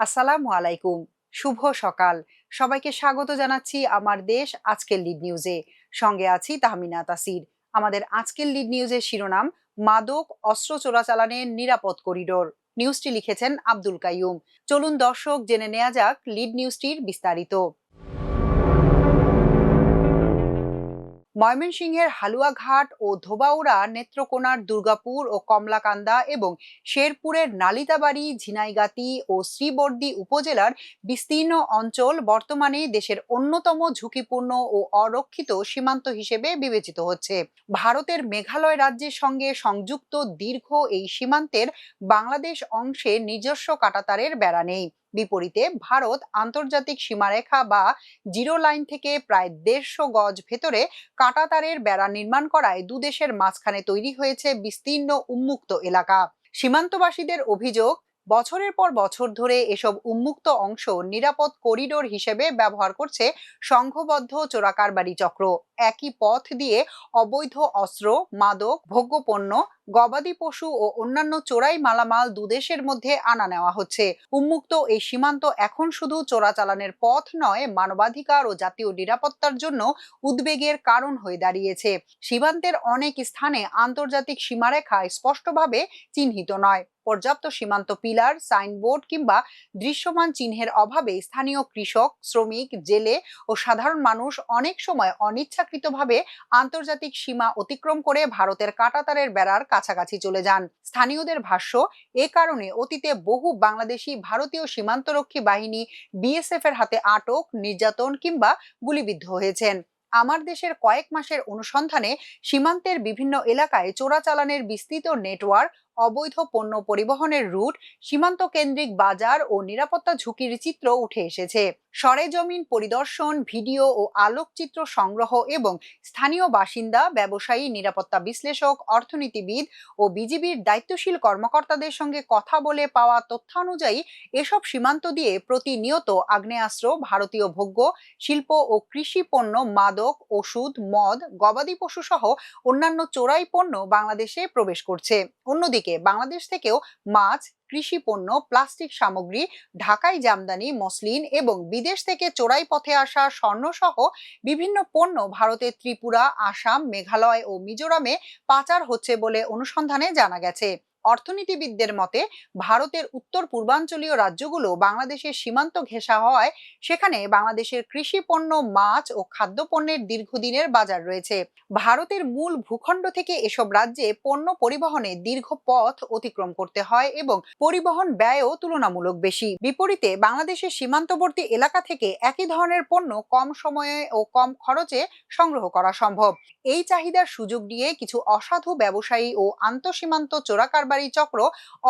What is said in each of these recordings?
আসসালামু আলাইকুম। শুভ সকাল। সবাইকে স্বাগত জানাচ্ছি আমার দেশ আজকের লিড নিউজে। সঙ্গে আছি তাহমিনা তাসির। আমাদের আজকের লিড নিউজের শিরোনাম, মাদক অস্ত্র চোরাচালানের নিরাপদ করিডোর। নিউজটি লিখেছেন আব্দুল কাইয়ুম। চলুন দর্শক জেনে নেওয়া যাক লিড নিউজটির বিস্তারিত। ময়মনসিংহের হালুয়াঘাট ও ধোবাউড়া, নেত্রকোনার দুর্গাপুর ও কমলাকান্দা এবং শেরপুরের নালিতাবাড়ি, ঝিনাইগাতি ও শ্রীবর্দী উপজেলার বিস্তীর্ণ অঞ্চল বর্তমানে দেশের অন্যতম ঝুঁকিপূর্ণ ও অরক্ষিত সীমান্ত হিসেবে বিবেচিত হচ্ছে। ভারতের মেঘালয় রাজ্যের সঙ্গে সংযুক্ত দীর্ঘ এই সীমান্তের বাংলাদেশ অংশে নিজস্ব কাঁটাতারের বেড়া নেই। বিপরীতে ভারত আন্তর্জাতিক সীমারেখা বা জিরো লাইন থেকে প্রায় 150 গজ ভেতরে কাঁটাতারের বেড়া নির্মাণ করায় দুদেশের মাঝখানে তৈরি হয়েছে বিস্তীর্ণ উন্মুক্ত এলাকা। সীমান্তবাসীদের অভিযোগ, বছরের পর বছর ধরে এসব উন্মুক্ত অংশ নিরাপদ করিডোর হিসেবে ব্যবহার করছে সংঘবদ্ধ চোরাকারবারি চক্র। একই পথ দিয়ে অবৈধ অস্ত্র, মাদক, ভোগ্যপণ্য, গবাদি পশু ও অন্যান্য চোরাই মালামাল দুদেশের মধ্যে আনা নেওয়া হচ্ছে। উন্মুক্ত এই সীমান্ত এখন শুধু চোরাচালানের পথ নয়, মানবাধিকার ও জাতীয় নিরাপত্তার জন্য উদ্বেগের কারণ হয়ে দাঁড়িয়েছে। সীমান্তের অনেক স্থানে আন্তর্জাতিক সীমারেখা স্পষ্টভাবে চিহ্নিত নয়। পর্যাপ্ত সীমান্ত পিলার, সাইনবোর্ড কিংবা দৃশ্যমান চিহ্নের অভাবে স্থানীয় কৃষক, শ্রমিক, জেলে ও সাধারণ মানুষ অনেক সময় অনিচ্ছাকৃতভাবে আন্তর্জাতিক সীমা অতিক্রম করে ভারতের কাঁটাতারের বেড়ার কাছাকাছি চলে যান। স্থানীয়দের ভাষ্য, এ কারণে অতীতে বহু বাংলাদেশি ভারতীয় সীমান্তরক্ষী বাহিনী বিএসএফ এর হাতে আটক, নির্যাতন কিংবা গুলিবিদ্ধ হয়েছেন। আমার দেশের কয়েক মাসের অনুসন্ধানে সীমান্তের বিভিন্ন এলাকায় চোরাচালানের বিস্তৃত নেটওয়ার্ক, অবৈধ পণ্য পরিবহনের রুট, সীমান্ত কেন্দ্রিক বাজার ও নিরাপত্তা ঝুঁকির চিত্র উঠে এসেছে। সরেজমিন পরিদর্শন, ভিডিও ও আলোকচিত্র সংগ্রহ এবং স্থানীয় বাসিন্দা, ব্যবসায়ী, নিরাপত্তা বিশ্লেষক, অর্থনীতিবিদ ও বিজিবির দায়িত্বশীল কর্মকর্তাদের সঙ্গে কথা বলে পাওয়া তথ্যানুযায়ী এসব সীমান্ত দিয়ে প্রতিনিয়ত আগ্নেয়াস্ত্র, ভারতীয় ভোগ্য, শিল্প ও কৃষি পণ্য, মাদক, ওষুধ, মদ, গবাদি পশু সহ অন্যান্য চোরাই পণ্য বাংলাদেশে প্রবেশ করছে। অন্যদিকে বাংলাদেশ থেকেও মাছ, কৃষি পণ্য, প্লাস্টিক সামগ্রী, ঢাকাই জামদানি, মসলিন এবং বিদেশ থেকে চোরাই পথে আসা স্বর্ণ সহ বিভিন্ন পণ্য ভারতের ত্রিপুরা, আসাম, মেঘালয় ও মিজোরামে পাচার হচ্ছে বলে অনুসন্ধানে জানা গেছে। অর্থনীতিবিদদের মতে, ভারতের উত্তর পূর্বাঞ্চলীয় রাজ্যগুলো বাংলাদেশের সীমান্ত ঘেঁষা হওয়ায় সেখানে বাংলাদেশের কৃষি পণ্য, মাছ ও খাদ্যপণ্যের দীর্ঘদিনের বাজার রয়েছে। ভারতের মূল ভূখণ্ড থেকে এসব রাজ্যে পণ্য পরিবহনে দীর্ঘ পথ অতিক্রম করতে হয় এবং পরিবহন ব্যয়ও তুলনামূলক বেশি। বিপরীতে বাংলাদেশের সীমান্তবর্তী এলাকা থেকে একই ধরনের পণ্য কম সময়ে ও কম খরচে সংগ্রহ করা সম্ভব। এই চাহিদার সুযোগ নিয়ে কিছু অসাধু ব্যবসায়ী ও আন্তঃসীমান্ত চোরাকারবারি চক্র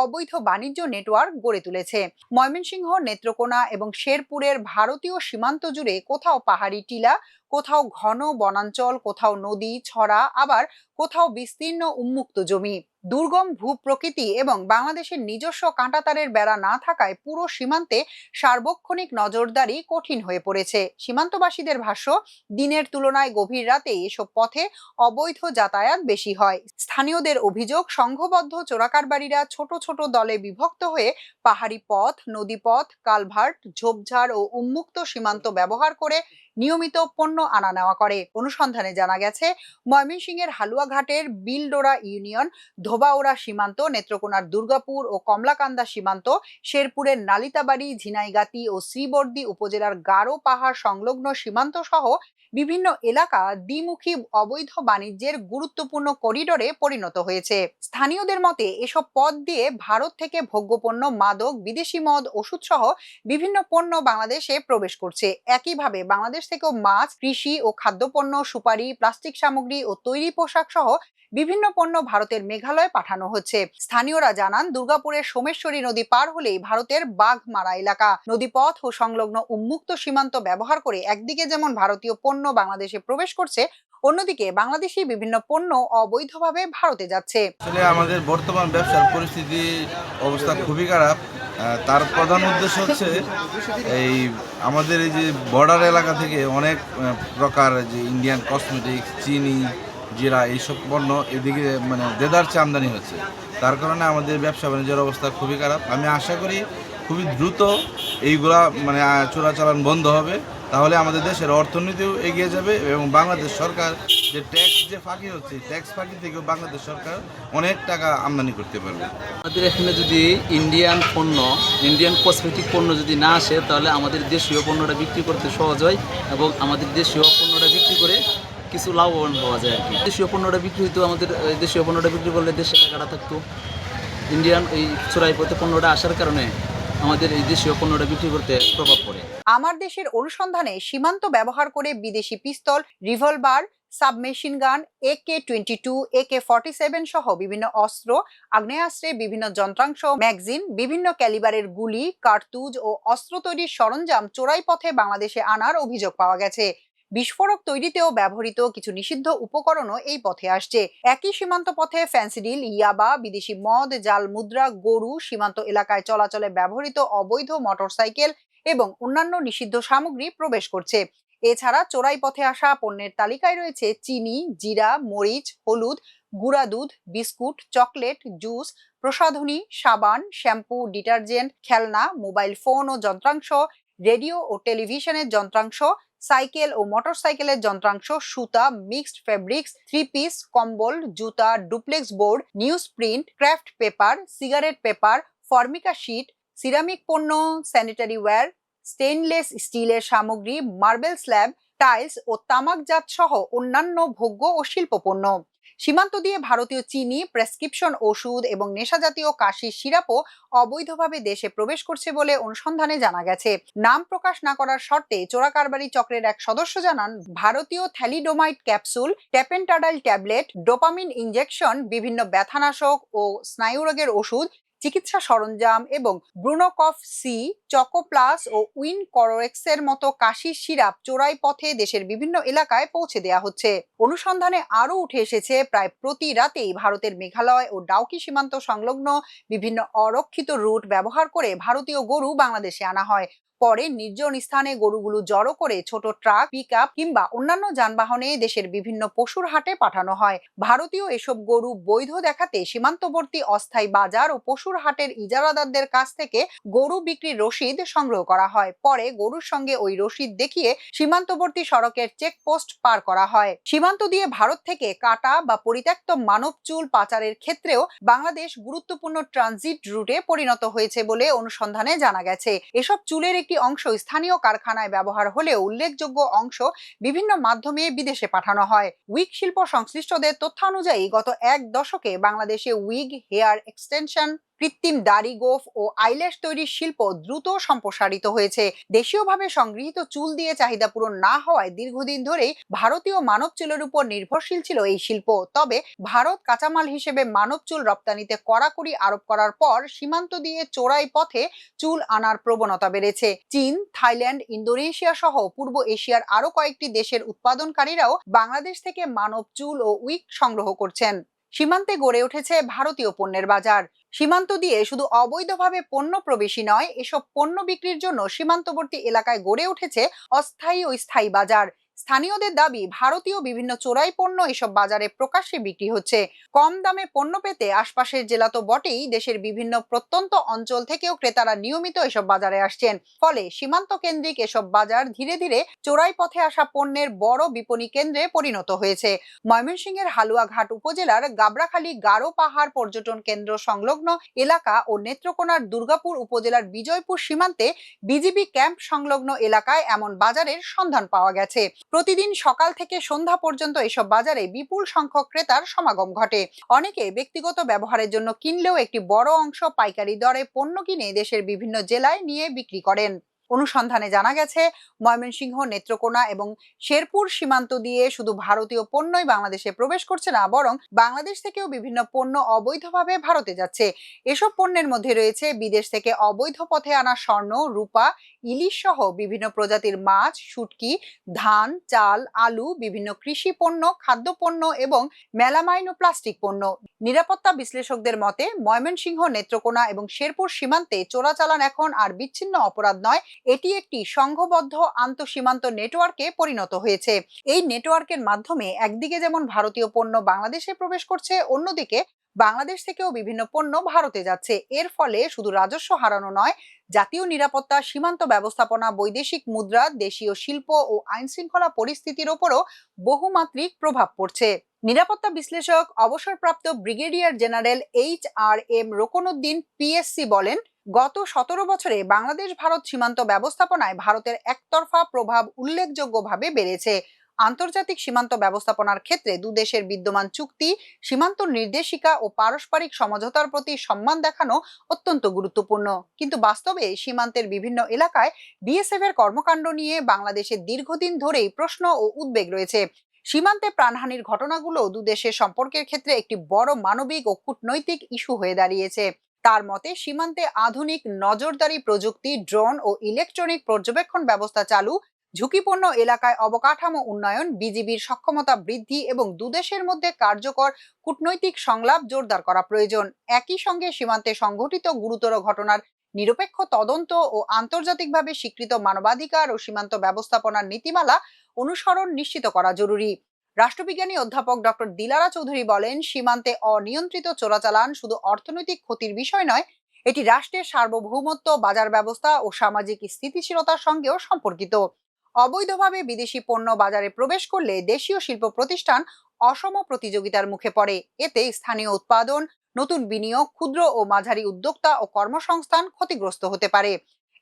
অবৈধ বাণিজ্য নেটওয়ার্ক গড়ে তুলেছে। ময়মনসিংহ, নেত্রকোনা এবং শেরপুরের ভারতীয় সীমান্ত জুড়ে কোথাও পাহাড়ি টিলা, কোথাও ঘন বনাঞ্চল, কোথাও নদী, ছড়া, আবার কোথাও বিস্তীর্ণ উন্মুক্ত জমি। দুর্গম ভূপ্রকৃতি এবং বাংলাদেশের নিজস্ব কাঁটাতারের বেড়া না থাকায় পুরো সীমান্তে সার্বক্ষণিক নজরদারি কঠিন হয়ে পড়েছে। সীমান্তবাসীদের ভাষ্য, দিনের তুলনায় গভীর রাতে এসব পথে অবৈধ যাতায়াত বেশি হয়। স্থানীয়দের অভিযোগ, সংঘবদ্ধ চোরাকারবারীরা ছোট ছোট দলে বিভক্ত হয়ে পাহাড়ি পথ, নদীপথ, কালভার্ট, ঝোপঝাড় ও উন্মুক্ত সীমান্ত ব্যবহার করে নিয়মিত পণ্য আনা নেওয়া করে। অনুসন্ধানে জানা গেছে, ময়মনসিংহের হালুয়াঘাটের বিলডোরা ইউনিয়ন, ধোবাউড়া সীমান্ত, নেত্রকোনার দুর্গাপুর ও কমলাকান্দা সীমান্ত, শেরপুরের নালিতাবাড়ি, ঝিনাইগাতি ও শ্রীবর্দী উপজেলার গারো পাহাড় সংলগ্ন সীমান্ত সহ বিভিন্ন এলাকা দ্বিমুখী অবৈধ বাণিজ্যের গুরুত্বপূর্ণ করিডোরে পরিণত হয়েছে। স্থানীয়দের মতে, এসব পথ দিয়ে ভারত থেকে ভোগ্যপণ্য, মাদক, বিদেশি মদ, ওষুধ সহ বিভিন্ন পণ্য বাংলাদেশে প্রবেশ করছে। একইভাবে বাংলাদেশ থেকেও মাছ, কৃষি ও খাদ্যপণ্য, সুপারি, প্লাস্টিক সামগ্রী ও তৈরি পোশাক সহ বিভিন্ন পণ্য ভারতের মেঘালয়ে পাঠানো হচ্ছে। স্থানীয়রা জানান, দুর্গাপুরের সোমেশ্বরী নদী পার হলেই ভারতের বাঘমারা এলাকা। নদীপথ ও সংলগ্ন উন্মুক্ত সীমান্ত ব্যবহার করে একদিকে যেমন ভারতীয় পণ্য বাংলাদেশে প্রবেশ করছে, অন্যদিকে বাংলাদেশি বিভিন্ন পণ্য অবৈধভাবে ভারতে যাচ্ছে। আসলে আমাদের বর্তমান ব্যবসার পরিস্থিতি অবস্থা খুবই খারাপ। তার প্রধান উদ্দেশ্য হচ্ছে এই আমাদের এই যে বর্ডার এলাকা থেকে অনেক প্রকার যে ইন্ডিয়ান কসমেটিক্স, চিনি, জিরা এইসব পণ্য এদিকে দেদারচে আমদানি হচ্ছে। তার কারণে আমাদের ব্যবসা বাণিজ্যের অবস্থা খুবই খারাপ। আমি আশা করি খুবই দ্রুত এইগুলা মানে চোরাচালান বন্ধ হবে, তাহলে আমাদের দেশের অর্থনীতিও এগিয়ে যাবে এবং বাংলাদেশ সরকার যে ট্যাক্স যে ফাঁকি হচ্ছে, ট্যাক্স ফাঁকি থেকেও বাংলাদেশ সরকার অনেক টাকা আমদানি করতে পারবে। আমাদের এখানে যদি ইন্ডিয়ান কসমেটিক পণ্য যদি না আসে, তাহলে আমাদের দেশীয় পণ্যটা বিক্রি করতে সহজ হয় এবং আমাদের দেশীয় পণ্যটা বিক্রি করে কিছু লাভবান হওয়া যায় আর কি। দেশীয় পণ্যটা বিক্রি হইতো, আমাদের দেশীয় পণ্যটা বিক্রি করলে দেশে টাকাটা থাকতো। ইন্ডিয়ান এই চোরাই পথে পণ্যটা আসার কারণে আমাদের এই দেশীয় পণ্যটা বিক্রি করতে প্রভাব পড়ে। আমার দেশের অনুসন্ধানে সীমান্ত ব্যবহার করে বিদেশি পিস্তল, রিভলভার, সাবমেশিন গান, AK-22, AK-47 সহ বিভিন্ন অস্ত্র, আগ্নেয়াস্ত্রের বিভিন্ন যন্ত্রাংশ, ম্যাগজিন, বিভিন্ন ক্যালিবারের গুলি, কার্তুজ ও অস্ত্র তৈরির সরঞ্জাম চোরাই পথে বাংলাদেশে আনার অভিযোগ পাওয়া গেছে। বিস্ফোরক তৈরিতেও ব্যবহৃত কিছু নিষিদ্ধ উপকরণও এই পথে আসছে। একই সীমান্ত পথে ফ্যান্সিডিল, ইয়াবা, বিদেশি মদ, জাল মুদ্রা, গরু, সীমান্ত এলাকায় চলাচলে ব্যবহৃত অবৈধ মোটরসাইকেল এবং অন্যান্য নিষিদ্ধ সামগ্রী প্রবেশ করছে। এছাড়া চোরাই পথে আসা পণ্যের তালিকায় রয়েছে চিনি, জিরা, মরিচ, হলুদ, গুঁড়া দুধ, বিস্কুট, চকলেট, জুস, প্রসাধনী, সাবান, শ্যাম্পু, ডিটারজেন্ট, খেলনা, মোবাইল ফোন ও যন্ত্রাংশ, রেডিও ও টেলিভিশনের যন্ত্রাংশ, সাইকেল ও মোটরসাইকেলের যন্ত্রাংশ, সুতা, মিক্সড ফেব্রিক্স, 3 পিস, কম্বল, জুতা, duplex board, news print, craft paper, cigarette paper, ফর্মিকা sheet, ceramic পণ্য, স্যানিটারি ওয়্যার, স্টেইনলেস স্টিলের সামগ্রী, মার্বেল স্ল্যাব, টাইলস ও তামাকজাত সহ অন্যান্য ভোগ্য ও শিল্প পণ্য। সীমান্ত দিয়ে ভারতীয় চিনি, প্রেসক্রিপশন ওষুধ এবং নেশাজাতীয় কাশির সিরাপও অবৈধভাবে দেশে প্রবেশ করছে বলে অনুসন্ধানে জানা গেছে। নাম প্রকাশ না করার শর্তে চোরাকারবারি চক্রের এক সদস্য জানান, ভারতীয় thalidomide capsule, tapentadol tablet, dopamine injection, বিভিন্ন ব্যথানাশক ও স্নায়ুরোগের ওষুধ, চিকিৎসা সরঞ্জাম এবং ব্রুনোকফ সি, চকোপ্লাস ও উইন করোরেক্সের মতো কাশির সিরাপ চোরাই পথে দেশের বিভিন্ন এলাকায় পৌঁছে দেওয়া হচ্ছে। অনুসন্ধানে আরও উঠে এসেছে, প্রায় প্রতি রাতেই ভারতের মেঘালয় ও ডাউকি সীমান্ত সংলগ্ন বিভিন্ন অরক্ষিত রুট ব্যবহার করে ভারতীয় গরু বাংলাদেশে আনা হয়। পরে নির্জন স্থানে গরুগুলো জড়ো করে ছোট ট্রাক, পিকআপ কিংবা অন্যান্য যানবাহনে দেশের বিভিন্ন পশুর হাটে পাঠানো হয়। ভারতীয় এসব গরু বৈধ দেখাতে সীমান্তবর্তী অস্থায়ী বাজার ও পশুর হাটের ইজারাদারদের কাছ থেকে গরু বিক্রির রসিদ সংগ্রহ করা হয়। পরে গরুর সঙ্গে ওই রসিদ দেখিয়ে সীমান্তবর্তী সড়কের চেকপোস্ট পার করা হয়। সীমান্ত দিয়ে ভারত থেকে কাটা বা পরিত্যক্ত মানব চুল পাচারের ক্ষেত্রেও বাংলাদেশ গুরুত্বপূর্ণ ট্রানজিট রুটে পরিণত হয়েছে বলে অনুসন্ধানে জানা গেছে। এসব চুলের একটি অংশ স্থানীয় কারখানায় ব্যবহার হলেও উল্লেখযোগ্য অংশ বিভিন্ন মাধ্যমে বিদেশে পাঠানো হয়। উইগ শিল্প সংশ্লিষ্টদের তথ্যানুযায়ী গত এক দশকে বাংলাদেশে উইগ, হেয়ার এক্সটেনশন, কৃত্রিম দাড়ি, গোঁফ ও আইল্যাশ তৈরির শিল্প দ্রুত সম্প্রসারিত হয়েছে। দেশীয়ভাবে সংগৃহীত চুল দিয়ে চাহিদা পূরণ না হওয়ায় দীর্ঘদিন ধরেই ভারতীয় মানব চুলের উপর নির্ভরশীল ছিল এই শিল্প। তবে ভারত কাঁচামাল হিসেবে মানব চুল রপ্তানিতে কড়াকড়ি আরোপ করার পর সীমান্ত দিয়ে চোরাই পথে চুল আনার প্রবণতা বেড়েছে। চীন, থাইল্যান্ড, ইন্দোনেশিয়া সহ পূর্ব এশিয়ার আরো কয়েকটি দেশের উৎপাদনকারীরাও বাংলাদেশ থেকে মানব চুল ও উইগ সংগ্রহ করছেন। সীমান্তে গড়ে উঠেছে ভারতীয় পণ্যের বাজার। সীমান্ত দিয়ে শুধু অবৈধভাবে পণ্য প্রবেশই নয়, এসব পণ্য বিক্রির জন্য সীমান্তবর্তী এলাকায় গড়ে উঠেছে অস্থায়ী ও স্থায়ী বাজার। স্থানীয়দের দাবি, ভারতীয় বিভিন্ন চোরাই পণ্য এসব বাজারে প্রকাশ্যে বিক্রি হচ্ছে। কম দামে পণ্য পেতে আশপাশের জেলা তো বটেই, দেশের বিভিন্ন প্রত্যন্ত অঞ্চল থেকেও ক্রেতারা নিয়মিত এসব বাজারে আসছেন। ফলে সীমান্ত কেন্দ্রিক এসব বাজার ধীরে ধীরে চোরাই পথে আসা পণ্যের বড় বিপণী কেন্দ্রে পরিণত হয়েছে। ময়মনসিংহের হালুয়াঘাট উপজেলার গাবড়াখালী গারো পাহাড় পর্যটন কেন্দ্র সংলগ্ন এলাকা ও নেত্রকোনার দুর্গাপুর উপজেলার বিজয়পুর সীমান্তে বিজিবি ক্যাম্প সংলগ্ন এলাকায় এমন বাজারের সন্ধান পাওয়া গেছে। প্রতিদিন সকাল থেকে সন্ধ্যা পর্যন্ত এসব বাজারে বিপুল সংখ্যক ক্রেতার সমাগম ঘটে। অনেকে ব্যক্তিগত ব্যবহারের জন্য কিনলেও একটি বড় অংশ পাইকারি দরে পণ্য কিনে দেশের বিভিন্ন জেলায় নিয়ে বিক্রি করেন। অনুসন্ধানে জানা গেছে, ময়মনসিংহ, নেত্রকোনা এবং শেরপুর সীমান্ত দিয়ে শুধু ভারতীয় পণ্যই বাংলাদেশে প্রবেশ করছে না, বরং বাংলাদেশ থেকেও বিভিন্ন পণ্য অবৈধভাবে ভারতে যাচ্ছে। এসব পণ্যের মধ্যে রয়েছে বিদেশ থেকে অবৈধ পথে আনা স্বর্ণ, রূপা, ইলিশ সহ বিভিন্ন প্রজাতির মাছ, শুটকি, ধান, চাল, আলু, বিভিন্ন কৃষি পণ্য, খাদ্যপণ্য এবং মেলামাইন ও প্লাস্টিক পণ্য। নিরাপত্তা বিশ্লেষকদের মতে, ময়মনসিংহ, নেত্রকোনা এবং শেরপুর সীমান্তে চোরাচালান এখন আর বিচ্ছিন্ন অপরাধ নয়, এটি একটি সংঘবদ্ধ আন্তঃসীমান্ত নেটওয়ার্কে পরিণত হয়েছে। এই নেটওয়ার্কের মাধ্যমে একদিকে যেমন ভারতীয় পণ্য বাংলাদেশে প্রবেশ করছে, অন্যদিকে বাংলাদেশ থেকেও বিভিন্ন পণ্য ভারতে যাচ্ছে। এর ফলে শুধু রাজস্ব হারানো নয়, জাতীয় নিরাপত্তা, সীমান্ত ব্যবস্থাপনা, বৈদেশিক মুদ্রা, দেশীয় শিল্প ও আইন শৃঙ্খলা পরিস্থিতির ওপরও বহুমাত্রিক প্রভাব পড়ছে। নিরাপত্তা বিশ্লেষক অবসরপ্রাপ্ত brigadier general HRM Rokonuddin PSC বলেন, গত 17 বছরে বাংলাদেশ ভারত সীমান্ত ব্যবস্থাপনায় ভারতের একতরফা প্রভাব উল্লেখযোগ্যভাবে বেড়েছে। আন্তর্জাতিক সীমান্ত ব্যবস্থাপনার ক্ষেত্রে দুদেশের বিদ্যমান চুক্তি, সীমান্ত নির্দেশিকা ও পারস্পরিক সমঝোতার প্রতি সম্মান দেখানো অত্যন্ত গুরুত্বপূর্ণ। কিন্তু বাস্তবে সীমান্তের বিভিন্ন এলাকায় BSF এর কর্মকাণ্ড নিয়ে বাংলাদেশের দীর্ঘদিন ধরেই প্রশ্ন ও উদ্বেগ রয়েছে। সীমান্তে প্রাণহানির ঘটনাগুলো দুদেশের সম্পর্কের ক্ষেত্রে একটি বড় মানবিক ও কূটনৈতিক ইস্যু হয়ে দাঁড়িয়েছে। তার মতে, সীমান্তে আধুনিক নজরদারি প্রযুক্তি, ড্রোন ও ইলেকট্রনিক পর্যবেক্ষণ ব্যবস্থা চালু, ঝুঁকিপূর্ণ এলাকায় অবকাঠামো উন্নয়ন, বিজিবির সক্ষমতা বৃদ্ধি এবং দুদেশের মধ্যে কার্যকর কূটনৈতিক সংলাপ জোরদার করা প্রয়োজন। একই সঙ্গে সীমান্তে সংঘটিত গুরুতর ঘটনার নিরপেক্ষ তদন্ত ও আন্তর্জাতিকভাবে স্বীকৃত মানবাধিকার ও সীমান্ত ব্যবস্থাপনার নীতিমালা অনুসরণ নিশ্চিত করা জরুরি। রাষ্ট্রবিজ্ঞানী অধ্যাপক ডক্টর দিলারা চৌধুরী বলেন, সীমান্তে অনিয়ন্ত্রিত চোরাচালান শুধু অর্থনৈতিক ক্ষতির বিষয় নয়, এটি রাষ্ট্রের সার্বভৌমত্ব, বাজার ব্যবস্থা ও সামাজিক স্থিতিশীলতার সঙ্গেও সম্পর্কিত। অবৈধভাবে বিদেশি পণ্য বাজারে প্রবেশ করলে দেশীয় শিল্প প্রতিষ্ঠান অসম প্রতিযোগিতার মুখে পড়ে। এতে স্থানীয় উৎপাদন, নতুন বিনিয়োগ, ক্ষুদ্র ও মাঝারি উদ্যোক্তা ও কর্মসংস্থান ক্ষতিগ্রস্ত হতে পারে।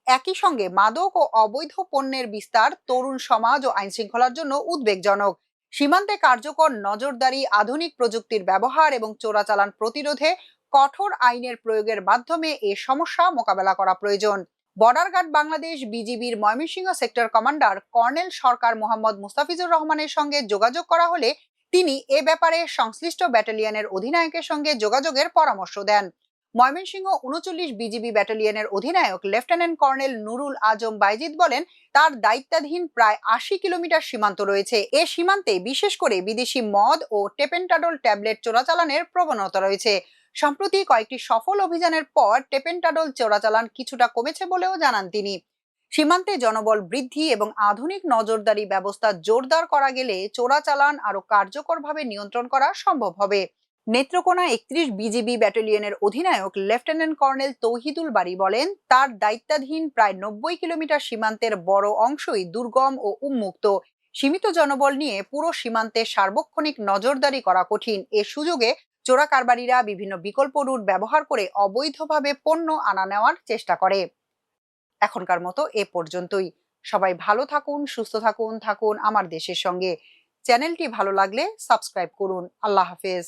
একই সঙ্গে মাদক ও অবৈধ পণ্যের বিস্তার তরুণ সমাজ ও আইন শৃঙ্খলার জন্য উদ্বেগজনক। সীমান্তে কার্যকর নজরদারি, আধুনিক প্রযুক্তির ব্যবহার এবং চোরাচালান প্রতিরোধে কঠোর আইনের প্রয়োগের মাধ্যমে এ সমস্যা মোকাবেলা করা প্রয়োজন। বর্ডার গার্ড বাংলাদেশ বিজিবির ময়মনসিংহ সেক্টর কমান্ডার কর্নেল সরকার মোহাম্মদ মুস্তাফিজুর রহমানের সঙ্গে যোগাযোগ করা হলে তিনি এ ব্যাপারে সংশ্লিষ্ট ব্যাটালিয়নের অধিনায়কের সঙ্গে যোগাযোগের পরামর্শ দেন। ময়মনসিংহ 39 বিজিবি ব্যাটালিয়নের অধিনায়ক লেফটেন্যান্ট কর্নেল নুরুল আজম বাইজিদ বলেন, তার দায়িত্বাধীন প্রায় 80 কিলোমিটার সীমান্ত রয়েছে। এ সীমান্তে বিশেষ করে বিদেশি মদ ও টেপেন্টাডল ট্যাবলেট চোরাচালানের প্রবণতা রয়েছে। সম্প্রতি কয়েকটি সফল অভিযানের পর টেপেন্টাডল চোরাচালান কিছুটা কমেছে বলেও জানান তিনি। সীমান্তে জনবল বৃদ্ধি এবং আধুনিক নজরদারি ব্যবস্থা জোরদার করা গেলে চোরাচালান আরো কার্যকরভাবে নিয়ন্ত্রণ করা সম্ভব হবে। নেত্রকোনা 31 বিজিবি ব্যাটালিয়নের অধিনায়ক লেফটেন্যান্ট কর্নেল তৌহিদুল বারী বলেন, তার দায়িত্বাধীন প্রায় 90 কিলোমিটার সীমান্তের বড় অংশই দুর্গম ও উন্মুক্ত। সীমিত জনবল নিয়ে পুরো সীমান্তে সার্বক্ষণিক নজরদারি করা কঠিন। এ সুযোগে চোরা কারবারিরা বিভিন্ন বিকল্প রুট ব্যবহার করে অবৈধভাবে পণ্য আনা নেওয়ার চেষ্টা করে। এখনকার মতো এ পর্যন্তই। সবাই ভালো থাকুন, সুস্থ থাকুন আমার দেশের সঙ্গে। চ্যানেলটি ভালো লাগলে সাবস্ক্রাইব করুন। আল্লাহ হাফেজ।